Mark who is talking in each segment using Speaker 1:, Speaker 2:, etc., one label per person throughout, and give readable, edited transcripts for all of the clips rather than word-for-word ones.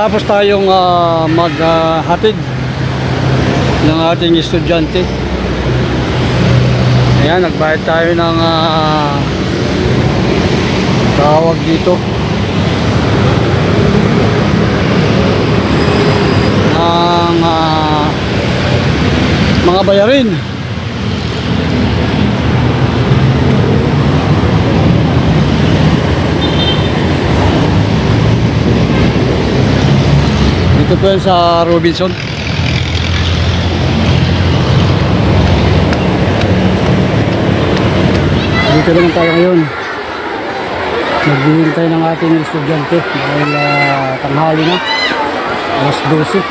Speaker 1: Natapos tayong maghatid ng ating estudyante. Ayan, nagbayad tayo ng tawag dito ng mga bayarin. Dito po yan sa Robinson. Dito naman tayo ngayon. Naghihintay ng ating estudyante dahil tanghali na, alas 12.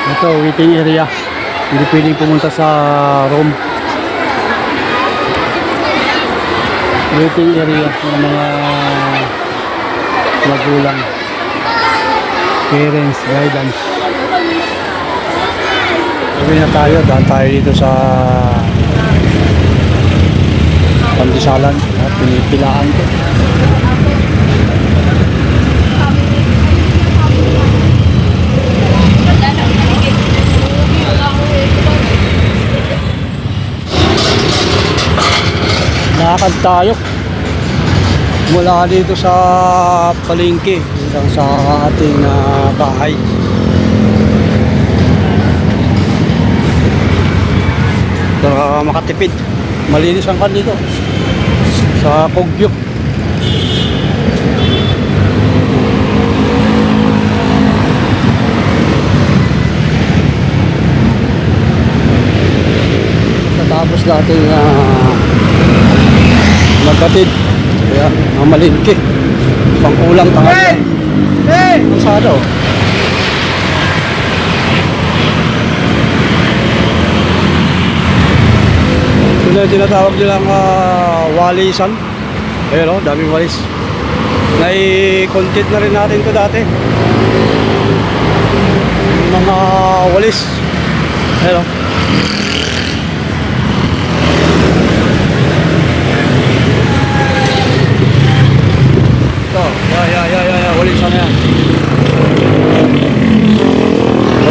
Speaker 1: Ito, waiting area. Hindi pwedeng pumunta sa room. Waiting area ng mga magulang, parents, guidance. Sabi na tayo, dahil tayo dito sa Pandisalan at pinipilaan ko. Nakakad tayo mula dito sa palengke hanggang sa ating bahay. Para makatipid, malinis ang kan dito sa Kogyo. Tapos natin magkatid kaya mamalingki pangkulang tangal. Masado ito na tinatawag nilang walisan. Ayun o, daming walis. Nai-content na rin natin ito dati, mga walis. Ayun o, walisan na yan.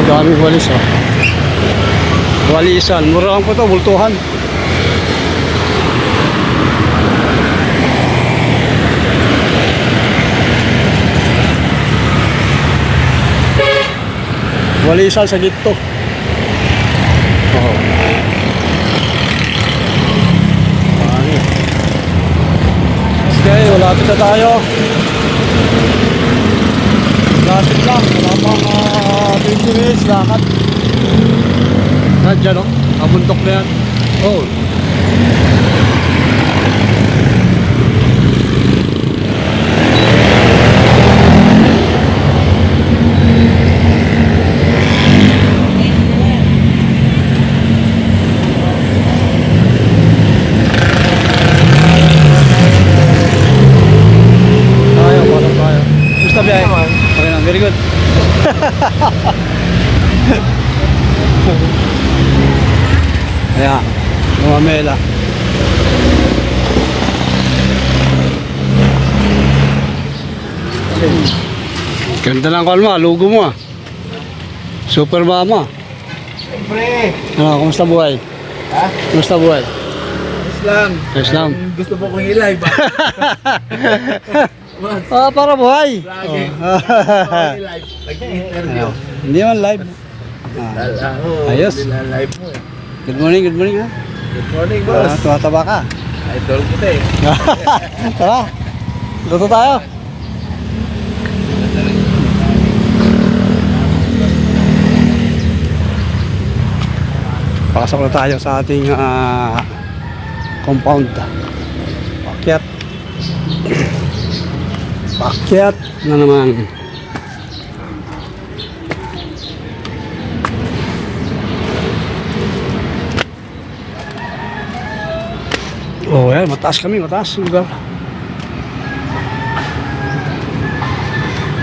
Speaker 1: Daming walis o. Walisan, mura lang po ito, bultuhan. Walisan sa dito. Okay, malapit na tayo. Lapit lang, wala pang 20 minutes lakad. Nandiyan o, kabuntok na yan. Oh. Very good. Ayan, lumamela. Ganda lang kalma, lugo mo ah. Super mama.
Speaker 2: Siyempre.
Speaker 1: Ano, kumusta buhay?
Speaker 2: Ha?
Speaker 1: Kumusta buhay?
Speaker 2: Islam.
Speaker 1: Islam.
Speaker 2: Gusto po kong i-live ba?
Speaker 1: Para buhay.
Speaker 2: Lagi. I-live. Nag-interview.
Speaker 1: Hindi man live. Ayos.
Speaker 2: Live mo eh.
Speaker 1: Good morning ha.
Speaker 2: Good morning, boss.
Speaker 1: Tumataba ka.
Speaker 2: Idol kita eh.
Speaker 1: Tara, luto tayo. Pasok na tayo sa ating compound. Pakyat. Pakyat na naman. Oh, yan, mataas kami, mataas lugar.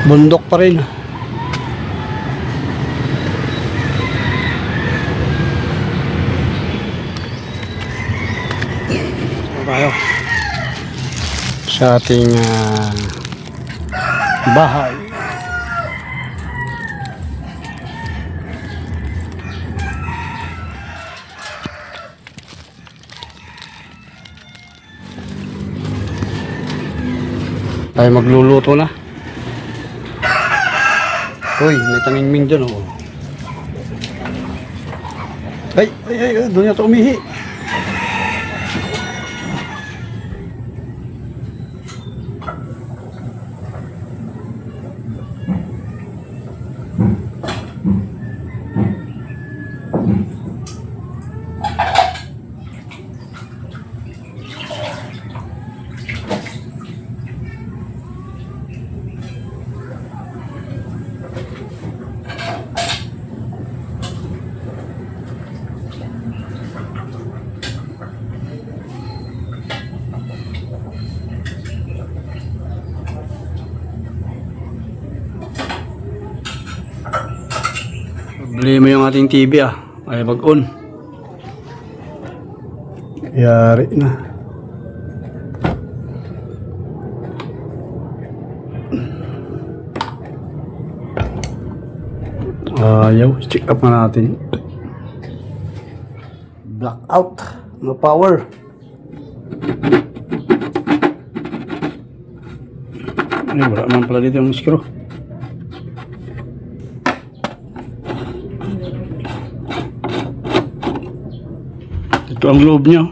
Speaker 1: Bundok pa rin. Tayo. sa ating bahay. Tayo magluluto na. Uy, may taningming dyan oh. Ay, doon yata umihi. Problema yung ating TV ay mag-on. Yari na. Ayaw, check up na natin. Blackout, no power. Ay, wala naman pala dito yung screw. Ito ang loob niya.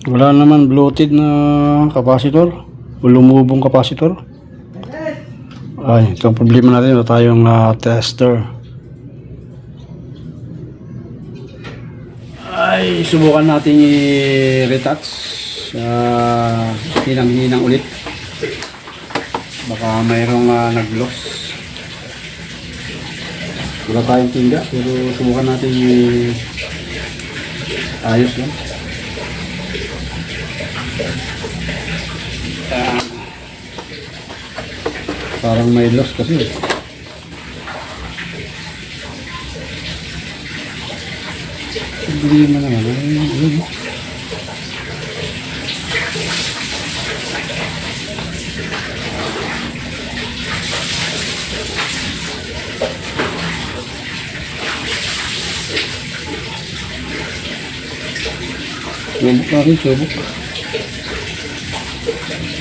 Speaker 1: Wala naman bloated na capacitor o lumubong capacitor. Ay, ito ang problema natin. Ito tayong tester. Ay, subukan natin i-retouch. Hinang-hinang ulit. Baka mayroong nag-loss. Wala tayong tinga, pero subukan natin ayos lang. Parang may loss kasi. Hindi mo naman. Subok natin, subok.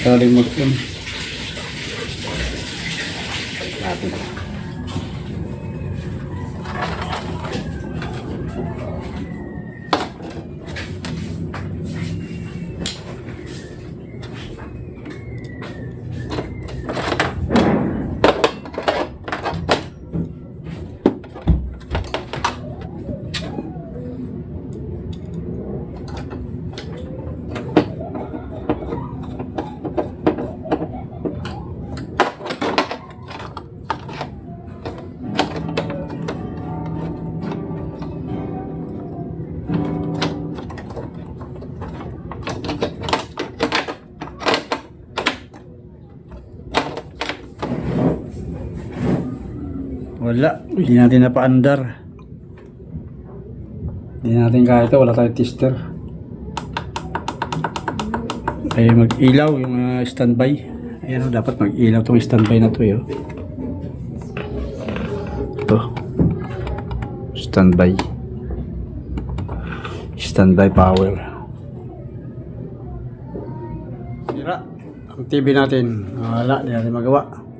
Speaker 1: Saling mag-on. Natin. Wala, hindi natin napaandar. Hindi natin kaya ito, wala tayong tester. Ay mag-ilaw yung standby. Ayan, dapat mag-ilaw itong standby na ito. Ito. Standby. Standby power. Sira ang TV natin. Wala, hindi natin magawa.